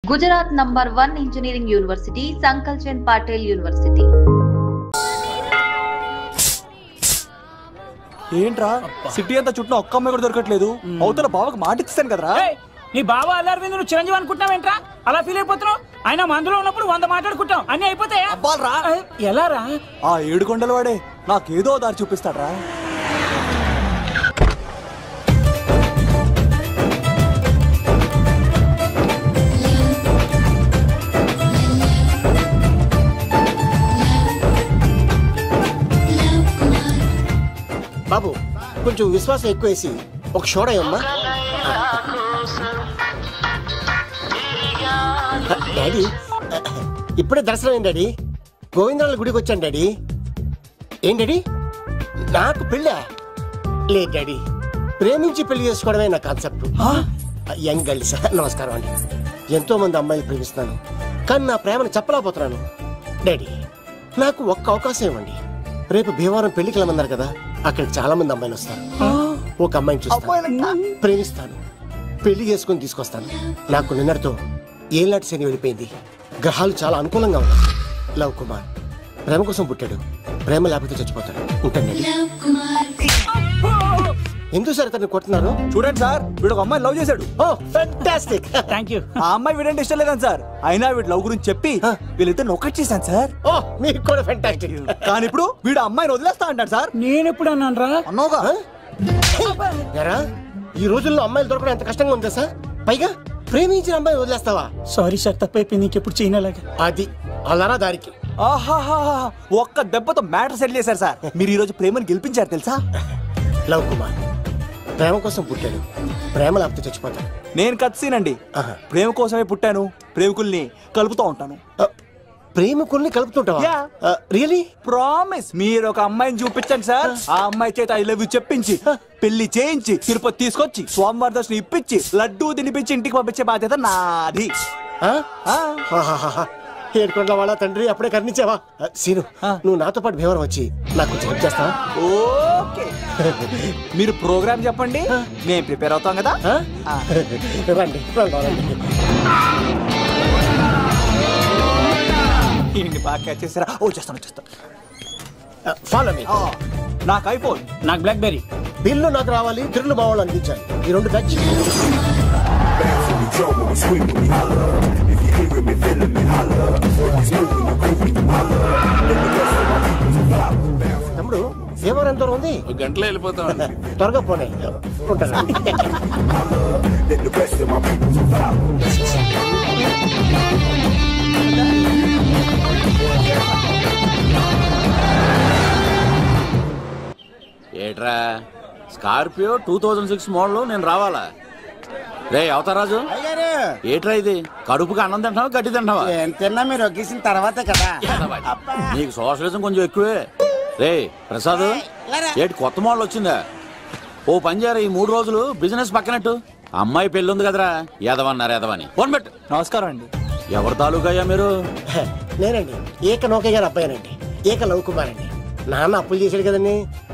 Gujarat number 1 engineering university Sankalchand Patel university. ఏంట్రా city అంతా చుట్టూ ఒక్క అమ్మాయి కూడా దొరకట్లేదు. అవుతున్న బావకు మాట ఇస్తాను కదరా. నీ బావ అల్లరి మీద నువ్వు చిరంజీవి అనుకుంటున్నావేంట్రా? అలా ఫీల్ అయిపోతున్నావు. ఆయన మందులో ఉన్నప్పుడు 100 మాట్లాడుకుంటాం, అన్ని అయిపోతాయా? ఎలా రా? ఆ 7 కొండల వాడే నాకేదో దారి చూపిస్తాడ్రా. బాబు కొంచెం విశ్వాసం ఎక్కువేసి ఒక షోడయమ్మా. డాడీ ఇప్పుడే దర్శనం అయింది డాడీ. గోవిందరాల గుడికి వచ్చాను డాడీ. ఏం డాడీ నాకు పెళ్ళా? లేదు డాడీ, ప్రేమించి పెళ్లి చేసుకోవడమే నా కాన్సెప్ట్. యంగ్ గర్ల్స్ నమస్కారం అండి. ఎంతో మంది అమ్మాయిలు ప్రేమిస్తున్నాను, కానీ నా ప్రేమను చెప్పలేకపోతున్నాను. డాడీ నాకు ఒక్క అవకాశం ఇవ్వండి. రేపు భీమవరం పెళ్లికి వెళ్ళమన్నారు కదా, అక్కడికి చాలా మంది అమ్మాయిలు వస్తారు. ఒక అమ్మాయిని చూస్తాను, ప్రేమిస్తాను, పెళ్లి చేసుకుని తీసుకొస్తాను. నాకు నిన్నటితో ఏలాంటి శని వెళ్ళిపోయింది. గ్రహాలు చాలా అనుకూలంగా ఉన్నాయి. లవ్ కుమార్ ప్రేమ కోసం పుట్టాడు, ప్రేమ లేకపోతే చచ్చిపోతాడు. ఉంటాను. ఎందుకు సార్ అతన్ని కొడుతున్నారు? చూడండి సార్, వీడు ఒక అమ్మాయి లవ్ చేశాడు. Fantastic, thank you. ఆ అమ్మాయి వీడంటే ఇష్టం లేదని సార్, అయినా వీడు లవ్ గురించి చెప్పి వీళ్ళిద్దరు ఒకటి చేశాను సార్. మీకు కూడా ఫ్యాంటాస్టిక్. కానీ ఇప్పుడు వీడు అమ్మాయిని వదిలేస్తా అంటాడు సార్. నేను ఎప్పుడు అన్నాను రా? అన్నోగా. ఈ రోజుల్లో అమ్మాయిలు దొరకడం ఎంత కష్టంగా ఉందా సార్? పైగా ప్రేమించిన అమ్మాయి వదిలేస్తావా? సారీ సార్, తప్పైపోయింది. ఇంకెప్పుడు చేయనలాగా. అది అలారా దారికి. ఆహాహా, ఒక్క దెబ్బతో మ్యాటర్ సెటిల్ చేశారు సార్. మీరు ఈ రోజు ప్రేమను గెలిపించారు తెలుసా? లవ్ కుమార్ ప్రేమ కోసం పుట్టాడు, ప్రేమ లేకపోతే చచ్చిపోతాడు. నేను కత్సీనండి. ప్రేమ కోసమే పుట్టాను, ప్రేమికుల్ని కలుపుతూ ఉంటాను. ప్రేమికుల్ని కలుపుతుంటావా? రియలీ? ప్రామిస్. మీరు ఒక అమ్మాయిని చూపించండి సార్, ఆ అమ్మాయి చేత ఐ లవ్ యూ చెప్పించి పెళ్లి చేయించి తిరుపతి తీసుకొచ్చి స్వామివారి దర్శనం ఇప్పించి లడ్డూ తినిపించి ఇంటికి పంపించే బాధ్యత నాది. ఏడుకొండల వాళ్ళ తండ్రి అప్పుడే కర్ణించావా? సీను, నువ్వు నాతో పాటు భీమవరం వచ్చి నాకు కొంచెం హెల్ప్ చేస్తావా? ఓకే, మీరు ప్రోగ్రామ్ చెప్పండి, మేము ప్రిపేర్ అవుతాం కదా. రండి రండి. ఏంటి బాగా క్యాచ్ చేసారా? ఓ చేస్తాను. Follow me. నాకు ఐఫోన్, నాకు బ్లాక్ బెర్రీ. బిల్లు నాకు రావాలి, తిరులు మా వాళ్ళు అందించాలి. ఈ రెండు ఖర్చు. తమ్ముడు భీమవరం ఎంత దూరం ఉంది? గంటలో వెళ్ళిపోతాం. త్వరగా పోనీ. ఉంటాను. ఏట్రా స్కార్పియో 2006 మోడల్ నేను రావాలా? రే అవతారాజు, ఏట్రా ఇది? కడుపుకి అన్నం తింటావా గడ్డి తింటావా? తిన్నా మీరు ఒగ్గేసిన తర్వాతే కదా. నీకు సోషలిజం కొంచెం ఎక్కువే. రే ప్రసాద్, ఏటి కొత్త మోడల్ వచ్చిందా? ఓ పని చేయరా, ఈ 3 రోజులు బిజినెస్ పక్కనట్టు. అమ్మాయి పెళ్ళి ఉంది కదరా, ఎదవన్నారు ఎదవని. ఫోన్ పెట్టు. నమస్కారం అండి. ఎవరి తాలూకయ్యా మీరు? నేనండి ఏక నౌకయ్య గారు అబ్బాయినండి. ఏక లవ్ కుమార్ అండి. నాన్న అప్పులు చేశాడు కదండి,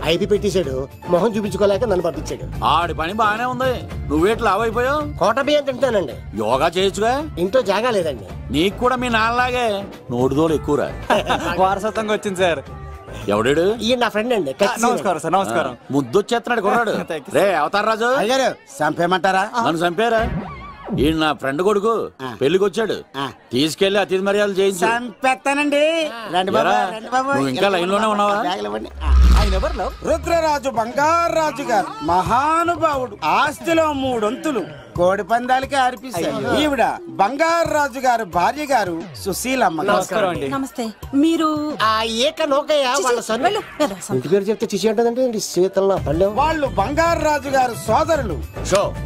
ఐపీ పెట్టేశాడు. మొహం చూపించుకోలేక నన్ను పంపించాడు. ఆడి పని బాగానే ఉంది, నువ్వేట్లు లావైపోయావు? కోట బియ్యం తింటానండి. యోగా చేయొచ్చుగా? ఇంట్లో జాగా లేదండి. నీకు కూడా మీ నాన్నలాగే నోటిదోలు ఎక్కువరా. వారసత్వంగా వచ్చింది సార్. ఎవడాడు? ఈయన నా ఫ్రెండ్ అండి. నమస్కారం సార్. నమస్కారం. ముద్దొచ్చేస్తున్నాడు కొన్నాడు. రే అవతార్ రాజు, అయ్యారు చంపేయమంటారా? నన్ను చంపారా? ఈయన నా ఫ్రెండ్ కొడుకు పెళ్లికి వచ్చాడు, తీసుకెళ్లి అతిథి మర్యాదలు చేయించు. చంపేస్తానండి. రండి బాబు, రండి బాబు. నువ్వు ఇంకా లైన్ లోనే ఉన్నావా? రుద్రరాజు బంగారాజు గారు మహానుభావుడు. ఆస్తిలో 3 వంతులు కోడి పందాలకి అర్పిస్తారు. ఈవిడ బంగారాజు గారు భార్య గారు సుశీలమ్మ. నమస్కారం అండి. నమస్తే. మీరు ఆ ఏక నౌకయ్య వాళ్ళ సన్. ఇంటి పేరు చెప్తే చిచి అంటదంటే శీతల పల్లె. వాళ్ళు బంగారాజు గారు సోదరులు.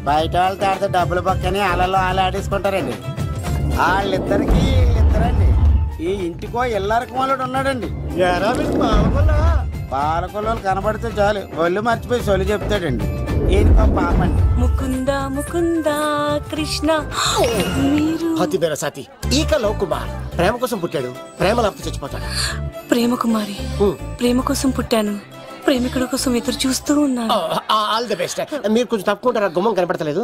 బయట వాళ్ళతో ఆడితే డబ్బులు పక్కనే అలలో అలా ఆడేసుకుంటారండి. వాళ్ళిద్దరికి వీళ్ళిద్దరండి. ఈ ఇంటికో ఇల్లరకమాలుడు ఉన్నాడండి. పాలకొల్లు కనబడితే చాలు ఒళ్ళు మర్చిపోయి సొలి చెప్తాడండి. ఈయనకో పాపండి. ముకుంద ముకుంద కృష్ణ. మీరు హతి మేర సాతి ఈక లవ్ కుమార్ ప్రేమ కోసం పుట్టాడు, ప్రేమ లేకపోతే చచ్చిపోతాడు. ప్రేమ కుమారి, ప్రేమ కోసం పుట్టాను, ప్రేమికుడు కోసం ఎదురు చూస్తూ ఉన్నాను. All the best. మీరు కొంచెం తప్పుకుంటారా? గుమ్మం కనపడతలేదు.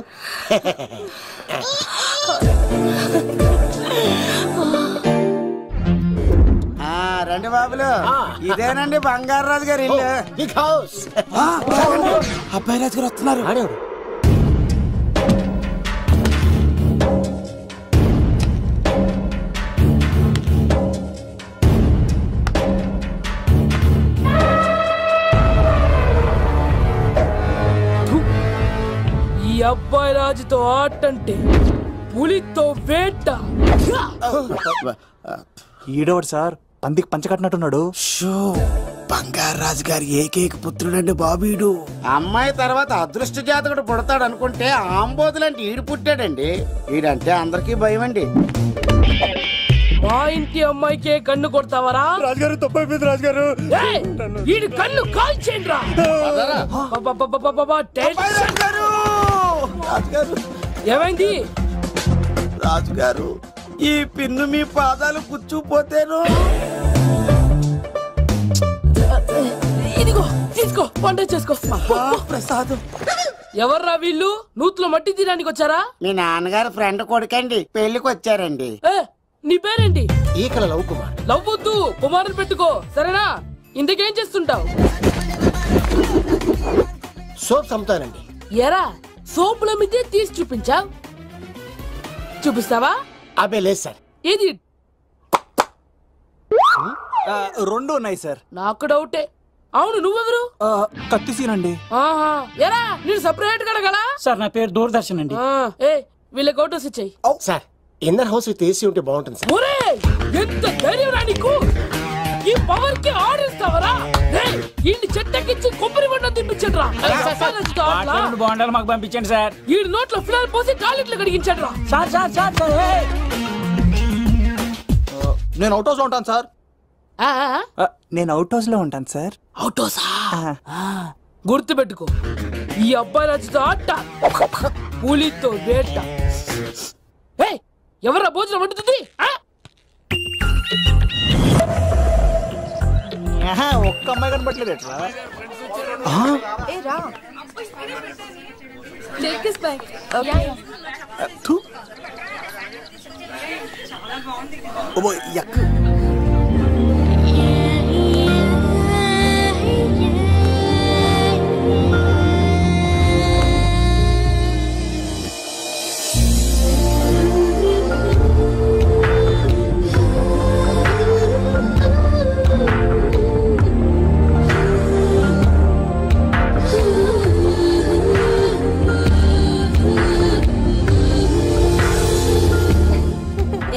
బాబులు ఇదేనండి బంగారాజు గారి ఇల్లు. Big house. అబ్బాయి రాజు గారు వస్తున్నారు. ఆడేవాడు ఈ అబ్బాయి రాజుతో ఆటంటే పులితో వేట. ఈడోడు సార్ పందికి పంచ కట్టినట్టున్నాడు. బంగారాజు గారి ఏకైక పుత్రుడండి బాబీడు. అమ్మాయి తర్వాత అదృష్ట జాతకుడు పుడతాడు అనుకుంటే ఆంబోతులంటే ఈడు పుట్టాడండి. ఈడంటే అందరికీ భయం అండి. మా ఇంటి అమ్మాయికే కన్ను కొడతావరా? రాజుగారు తప్పైపోయింది రాజుగారు. ఈడు కన్ను కాల్చేయండిరా. ఏమైంది రాజుగారు? ఈ పిన్ను మీ పాదాలు కూర్చుపోతేను. ఇదిగో తీసుకో, వంట చేసుకో. ప్రసాదం. ఎవర్రా వీళ్ళు? నూతులో మట్టి తీయడానికి వచ్చారా? మీ నాన్నగారు ఫ్రెండ్ కొడుకండి, పెళ్లికి వచ్చారండి. నీ పేరేంటి? ఈకల లవ్ కుమార్. లవ్ వద్దు, కుమారుని పెట్టుకో సరేనా? ఇంతకేం చేస్తుంటావు? సోప్స్ అమ్ముతానండి. ఎరా సోపుల మీద తీసి చూపించావు, చూపిస్తావా? అబ్బే లేదు సార్. ఏది? రెండు ఉన్నాయి సార్. నాకు డౌటే. అవును నువ్వెవరు? కత్తిసీనండి. ఆహా, ఎరా నేను సపరేట్ కడగలా? సార్ నా పేరు దూరదర్శన్ అండి. ఏ వీళ్ళకి అవుటోస్ ఇచ్చాయి. Sir inner house with AC ఉంటే బాగుంటుంది సార్. ఒరే ఎంత ధైర్యం రా నీకు! ఈ పవర్ కి ఆడిస్తావరా? ఈ చెట్టెక్కించి కొబ్బరి బండ తిప్పించండి రా. బాండాలు మాకు పంపించండి సార్. ఈ నోట్లో ఫినాల్ పోసి టాయిలెట్లు కడిగించండి రా. సార్ సార్ సార్ సార్ నేను అవుట్ హౌస్ లో ఉంటాను సార్. నేను అవుట్ హౌస్ లో ఉంటాను సార్. అవుటోసా? గుర్తు పెట్టుకో, ఈ అబ్బాయి రాజుతో ఆట, పులితో వేట. ఎవరా భోజనం వండుతుంది? ఒక్క అమ్మాయి కనబట్లేదు ఎట్లా?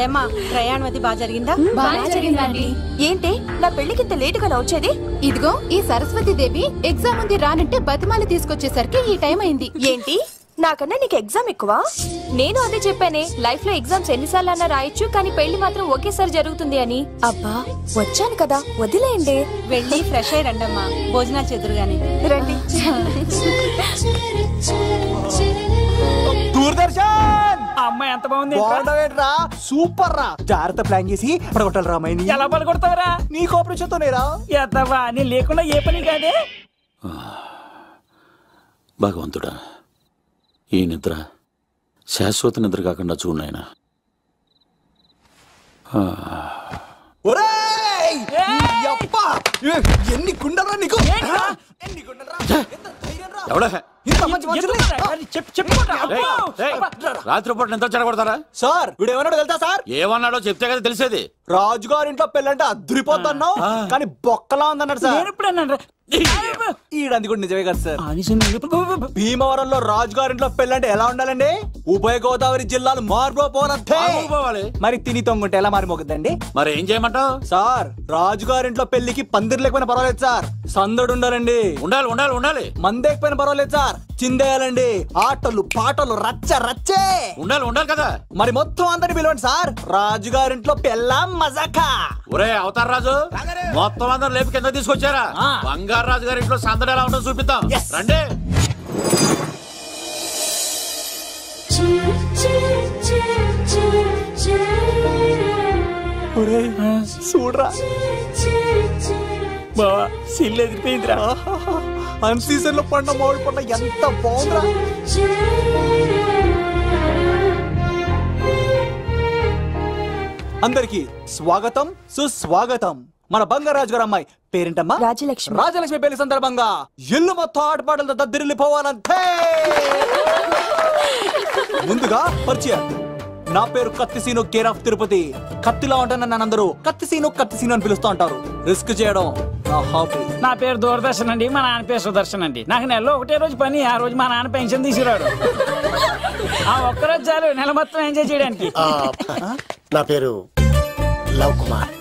ఏమ్మా ప్రయాణం అది బాగా జరిగిందా? బాగా జరిగిందండి. ఏంటి నా పెళ్లికి ఇంత లేటుగా వచ్చేది? ఇదిగో ఈ సరస్వతి దేవి ఎగ్జామ్ ఉంది రానంటే బతిమాలి తీసుకొచ్చేసరికి ఈ టైం అయింది. ఏంటి నాకన్నా నీకు ఎగ్జామ్ ఎక్కువ? నేను అదే చెప్పానే, లైఫ్ లో ఎగ్జామ్స్ ఎన్నిసార్లు అన్నా రాయొచ్చు కానీ పెళ్లి మాత్రం ఒకేసారి జరుగుతుంది అని. అబ్బా వచ్చాను కదా వదిలేయండి. వెళ్ళి ఫ్రెష్ అయ్యి రండమ్మా, భోజనాలు చెదురు గాని రండి. దూరదర్శన్ అమ్మాయి ఎంత బాగుంది. బాగుండవేట్రా? సూపర్ రా. జాగ్రత్త ప్లాన్ చేసి పడగొట్టాలి రామాయణి. ఎలా పడగొడతావరా? నీ కోఆపరేషన్ తోనేరా. ఎత్తవా నేను లేకుండా ఏ పని కాదే. భగవంతుడా, ఈ నిద్ర శాశ్వత నిద్ర కాకుండా చూడనాయనా. ఎన్ని గుండెలరా నీకు? ఎవడా రాత్రిపూట నిద్ర చెడగొడతారా? సార్ వీడు ఏమన్నాడు వెళ్తా సార్? ఏమన్నాడో చెప్తే కదా తెలిసేది. రాజుగారింట్లో పెళ్ళంటే అద్దరిపోతున్నావు కానీ బొక్కలా ఉందన్నాడు సార్. నేను ఇప్పుడు అన్నాను. ఈడంది కూడా నిజమే కదా సార్. భీమవరంలో రాజుగారింట్లో పెళ్ళంటే ఎలా ఉండాలండి? ఉభయ గోదావరి జిల్లాలు మారిపోవాలి. మరి తిని తొంగుంటే ఎలా మారిపోతుందండి? మరి ఏం చేయమంటావు? సార్ రాజుగారింట్లో పెళ్లికి పందిరి లేకపోయినా పర్వాలేదు సార్, సందడు ఉండాలండి. ఉండాలి ఉండాలి ఉండాలి. మందేకపోయినా పర్వాలేదు సార్, చిందేయాలండి. ఆటలు పాటలు రచ్చ రచ్చే ఉండాలి ఉండాలి కదా. మరి మొత్తం అందరిని పిలవండి సార్, రాజుగారింట్లో పెళ్ళాం మజాకా. ఒరే అవతార్ రాజు, మొత్తం అందరు లేపు కింద తీసుకొచ్చారా? బంగారు రాజు గారి ఇంట్లో సందడి ఎలా ఉంటుందో చూపిద్దాం రండి. చూడరా బావా సిల్లు ఎదిరిపోయిందిరా. అన్ సీజన్ లో పండ మామిడి పండ ఎంత బాగుందిరా. అందరికి స్వాగతం సుస్వాగతం. మన బంగారాజు గారు అమ్మాయి పేరేంటమ్మా? రాజలక్ష్మి. రాజలక్ష్మి పెళ్లి సందర్భంగా ఇల్లు మొత్తం ఆటపాటలతో దద్దరిల్లిపోవాలంతే. ముందుగా పరిచయం. నా పేరు కత్తిసీను, కేర్ ఆఫ్ తిరుపతి. కత్తిలా ఉంటాను, నన్ను అందరూ కత్తిసీను అని పిలుస్తూ ఉంటారు. రిస్క్ చేయడం నా హాబీ. నా పేరు దూరదర్శన్ అండి, మా నాన్న పేరు సుదర్శన్ అండి. నాకు నెలలో ఒకటే రోజు పని, ఆ రోజు మా నాన్న పెన్షన్ తీసుకురాడు. ఆ ఒక్కరోజు చాలు నెల మొత్తం ఎంజాయ్ చేయడానికి. నా పేరు లవ్ కుమార్.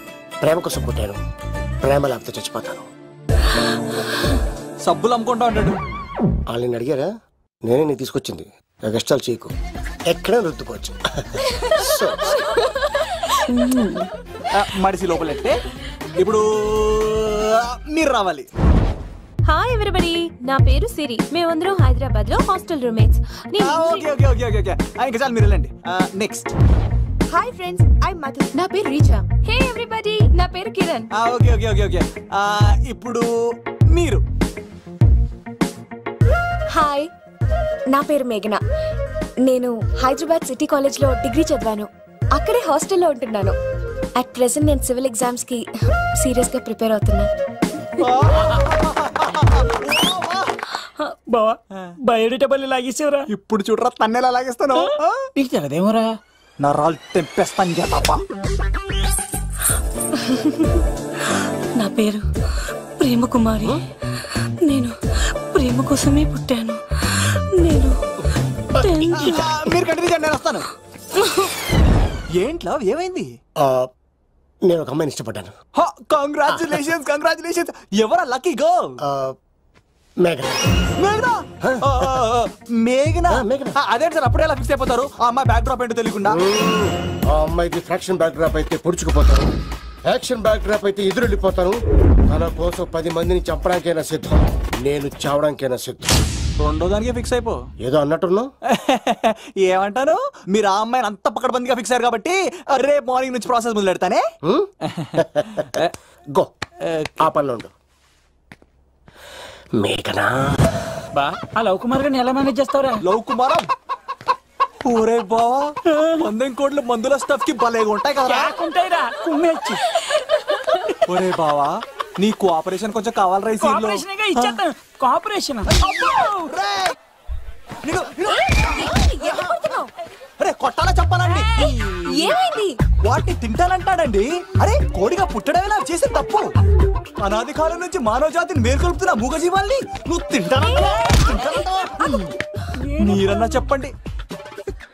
ప్రేమ కోసం పుట్టాను, ప్రేమ లేకపోతే చచ్చిపోతాను. సబ్బులు అమ్ముకుంటా ఉంటాడు. వాళ్ళని అడిగారా? నేనే నీకు తీసుకొచ్చింది. కష్టాలు చేయకు, ఎక్కడ రుద్దుకోవచ్చు. మడిసి లోపలెట్టే. ఇప్పుడు మీరు రావాలి. హాయ్ ఎవరీబడీ, నా పేరు సిరి. మేమందరం హైదరాబాద్ లో hostel roommates. Okay okay okay okay okay, ఇంకా చాలు, మీరు వెళ్ళండి. Next. Hi friends, I Madhu. నా పేరు రీచా. హే ఎవరీబడీ, నా పేరు Kiran. Okay okay okay okay, ఇప్పుడు మీరు. హాయ్, నా పేరు మేఘన. నేను హైదరాబాద్ సిటీ కాలేజ్ లో డిగ్రీ చదివాను. అక్కడే హాస్టల్లో ఉంటున్నాను. అట్ ప్రెసెంట్ నేను సివిల్ ఎగ్జామ్స్ కి సీరియస్ గా ప్రిపేర్ అవుతున్నా. బావా బయోడేటా బల్లి లాగేసేవరా? ఇప్పుడు చూడరా తన్నెలా లాగేస్తాను. నీకు తెగదేమోరా? నా రాళ్ళు తెంపేస్తాను కదా. నా పేరు ప్రేమ కుమారి. నేను ప్రేమ కోసమే పుట్టాను. నేను మీరు కంటిన్యూ చేయండి, నేను వస్తాను. ఏంట్లో ఏమైంది? నేను ఒక అమ్మాయిని ఇష్టపడ్డాను. Congratulations congratulations. ఎవరా లక్కీ గర్ల్? మేఘన. మేఘన మేఘన అదేంటి సార్, అప్పుడే ఎలా ఫిక్స్ అయిపోతారు? ఆ అమ్మాయి బ్యాక్ డ్రాప్ ఏంటో తెలియకుండా. ఆ అమ్మాయిది ఫ్రాక్షన్ బ్యాక్ డ్రాప్ అయితే పొడుచుకుపోతాను, యాక్షన్ బ్యాక్ డ్రాప్ అయితే ఎదురెళ్ళిపోతాను. తన కోసం 10 మందిని చంపడానికైనా సిద్ధం, నేను చావడానికైనా సిద్ధం. రెండో దానికే ఫిక్స్ అయిపో. ఏదో అన్నట్టున్నావు. ఏమంటాను? మీరు ఆ అమ్మాయిని అంత పక్కడబందిగా ఫిక్స్ అయ్యారు కాబట్టి రేపు మార్నింగ్ నుంచి ప్రాసెస్ మొదలు పెడతానే. గో, ఆ పనిలో ఉండు. మేఘనా బా, ఆ లవ్ కుమార్ గారిని ఎలా మేనేజ్ చేస్తావురా? లవ్ కుమారా? ఊరే బావా, 100 కోట్ల మందుల స్టఫ్ కి భలేగా ఉంటాయి కదా. ఉంటాయిరా, కుమ్మేచ్చి. ఒరే బావా, నీ కోఆపరేషన్ కొంచెం కావాలి. రైస్ ఇచ్చేస్తాను. కోఆపరేషన్ కొట్టాలా చెప్పాలండి? ఏమైంది? వాటిని తింటానంటాడండి. అరే, కోడిగా పుట్టడమే చేసే తప్పు. అనాది కాలం నుంచి మానవ జాతిని మేల్కొల్పుతున్న మూగజీవాల్ని నువ్వు తింటానంటా? మీరన్నా చెప్పండి,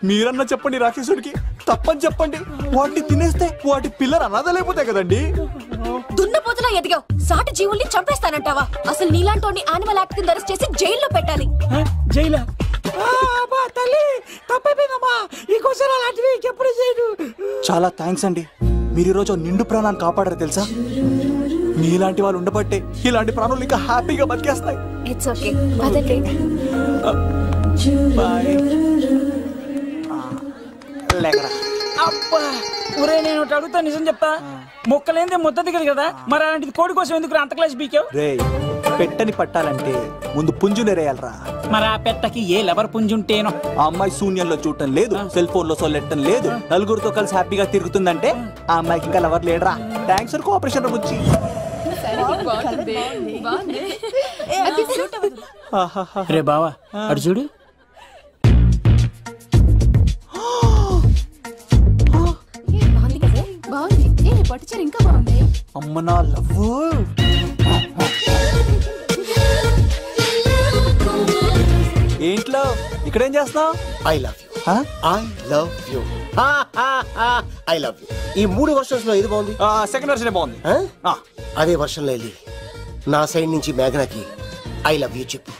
మీరన్నా చెప్పండి రాక్షసుడికి. తప్పని చెప్పండి. వాటిని తినేస్తే వాటి పిల్లలు అనాథలైపోతాయి కదండి. దున్నపోతులా ఎదిగావు, సాటి జీవుల్ని చంపేస్తానంటావా? అసలు నీలాంటి యానిమల్ యాక్ట్ కింద అరెస్ట్ చేసి జైల్లో పెట్టాలి. జైలా? తల్లి తప్పైపోయిందమ్మా, ఇంకోసారి అలాంటివి ఎప్పుడు చేయడు. చాలా థ్యాంక్స్ అండి, మీరు ఈరోజు నిండు ప్రాణాన్ని కాపాడారు తెలుసా. మీలాంటి వాళ్ళు ఉండబట్టే ఇలాంటి ప్రాణులు ఇంకా హ్యాపీగా బతికేస్తాయి. ఇట్స్ ఓకే, పదండి. బాయ్. లేకరా. అబ్బా, ఒరే నేను ఒకటి అడుగుతా, నిజం చెప్తా. మొక్కలేందే ముద్ద దిగదు కదా, మరి అలాంటిది కోడి కోసం ఎందుకు అంత క్లాస్ బీకావు? రే, పెట్టని పట్టాలంటే ముందు పుంజునేరేయాలరా. మరి ఆ పెట్టకి ఏ లవర్ పుంజుంటేనో. ఆ అమ్మాయి శూన్యంలో చూడటం లేదు, సెల్ ఫోన్ లో సొల్లెట్టం లేదు, నలుగురితో కలిసి హ్యాపీగా తిరుగుతుందంటే ఆ అమ్మాయికి ఇంకా లవర్ లేడరా. థ్యాంక్స్ ఫర్ కోఆపరేషన్ బుజ్జి. రే బావా, అడు చూడు. ఇంకా బాగుంది. అమ్మ నా లవ్. ఏంట్లో ఇక్కడేం చేస్తున్నావు? I love you. I love you. I love you. ఈ 3 వర్షన్స్ లో ఏది బాగుంది? సెకండ్ వర్షన్ బాగుంది. అదే వర్షంలో వెళ్ళి నా సైడ్ నుంచి మేఘనాకి ఐ లవ్ యూ చెప్పు.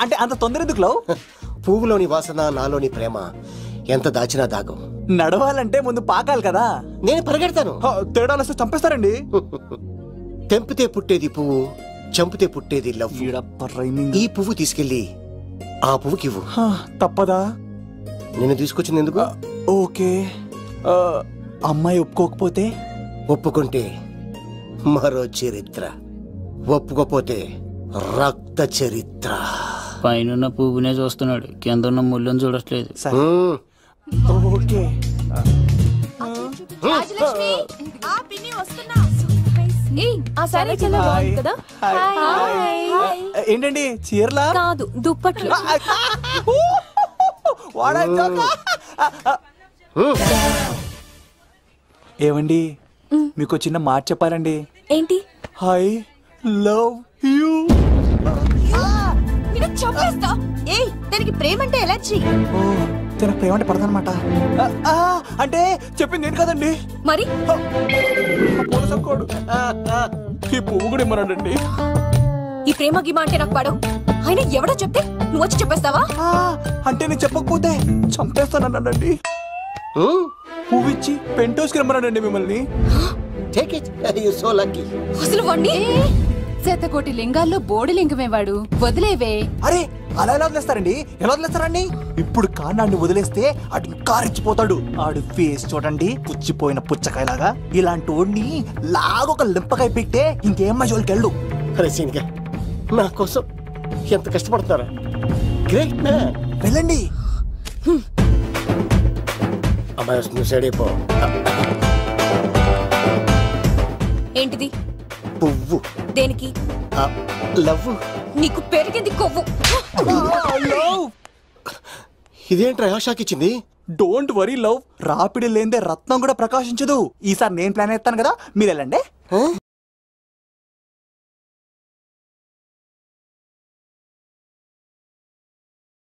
అంటే అంత తొందర ఎందుకు లవ్? పువ్వులోని వాసన, నాలోని ప్రేమ ఎంత దాచినా దాగం. నడవాలంటే ముందు పాకాలి కదా. నేను పరిగెడతాను. తేడాలు వస్తే చంపేస్తారండి. తెంపితే పుట్టేది పువ్వు, చంపితే పుట్టేది లవ్. ఈ పువ్వు తీసుకెళ్ళి ఆ పువ్వుకి ఇవ్వు. తప్పదా? నేను తీసుకొచ్చింది ఎందుకు? ఓకే, అమ్మాయి ఒప్పుకోకపోతే? ఒప్పుకుంటే మరో చరిత్ర, ఒప్పుకోపోతే రక్త చరిత్ర. పైన పువ్వునే చూస్తున్నాడు, కింద ఉన్న ముళ్ళని చూడట్లేదు. ఓకే. రాజలక్ష్మి, ఆ పిన్ని వస్తున్నా. ఆ సారీ చాలా బాగుంది కదా. ఏంటండి చీరలా కాదు, దుప్పట్లు. ఏమండి మీకు చిన్న మాట చెప్పాలండి. ఏంటి? I love you. చంపేస్తా. ఏయ్, దానికి ప్రేమ అంటే ఎలర్జీ. తన ప్రేమ అంటే పడదనమాట. అంటే చెప్పింది నేను కదండి. మరి ఈ పువ్వు కూడా ఇమ్మన్నాడండి. ఈ ప్రేమ గిమ అంటే నాకు పడవు. అయినా ఎవడో చెప్తే నువ్వు వచ్చి చెప్పేస్తావా? అంటే నేను చెప్పకపోతే చంపేస్తానన్నాడండి. పువ్విచ్చి పెంటోస్కి రమ్మన్నాడండి మిమ్మల్ని. అసలు వాణ్ణి శతకోటి లింగాల్లో బోడి లింగమే వాడు. వదిలేవే. అరే అలా ఎలా వదిలేస్తారండి? ఎలా వదిలేస్తారండి? ఇప్పుడు కాన్నాడిని వదిలేస్తే ఆడు ఇంకా రెచ్చిపోతాడు. ఆడు ఫేస్ చూడండి, పుచ్చిపోయిన పుచ్చకాయలాగా. ఇలాంటి వాడిని లాగొక లింపకాయ పెట్టే ఇంకేం మజోలికి వెళ్ళు. నా కోసం ఎంత కష్టపడతారా? Great man. వెళ్ళండి. అమ్మాయి నువ్వు సైడ్ అయిపో. ఏంటిది? పువ్వు. దేనికి? లవ్. నీకు పెరిగింది కొవ్వు. ఇదేంట్రా షాక్ ఇచ్చింది? Don't worry love. రాపిడి లేదే రత్నం కూడా ప్రకాశించదు. ఈసారి నేను ప్లాన్ ఎత్తాను కదా, మీరు వెళ్ళండి.